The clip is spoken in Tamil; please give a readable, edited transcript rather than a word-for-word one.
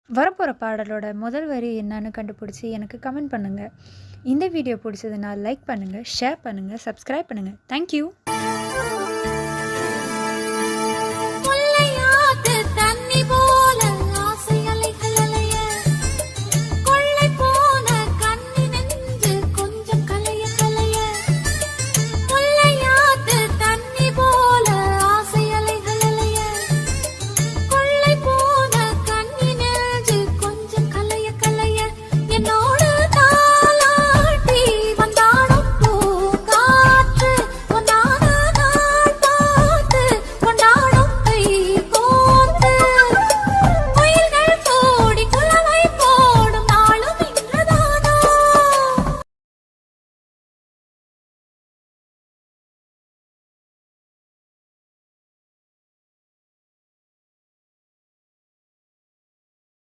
வரப்போகிற பாடலோட முதல் வரி என்னன்னு கண்டுபிடிச்சி எனக்கு கமெண்ட் பண்ணுங்கள். இந்த வீடியோ பிடிச்சதுன்னா லைக் பண்ணுங்கள், ஷேர் பண்ணுங்கள், சப்ஸ்கிரைப் பண்ணுங்கள். தேங்க்யூ.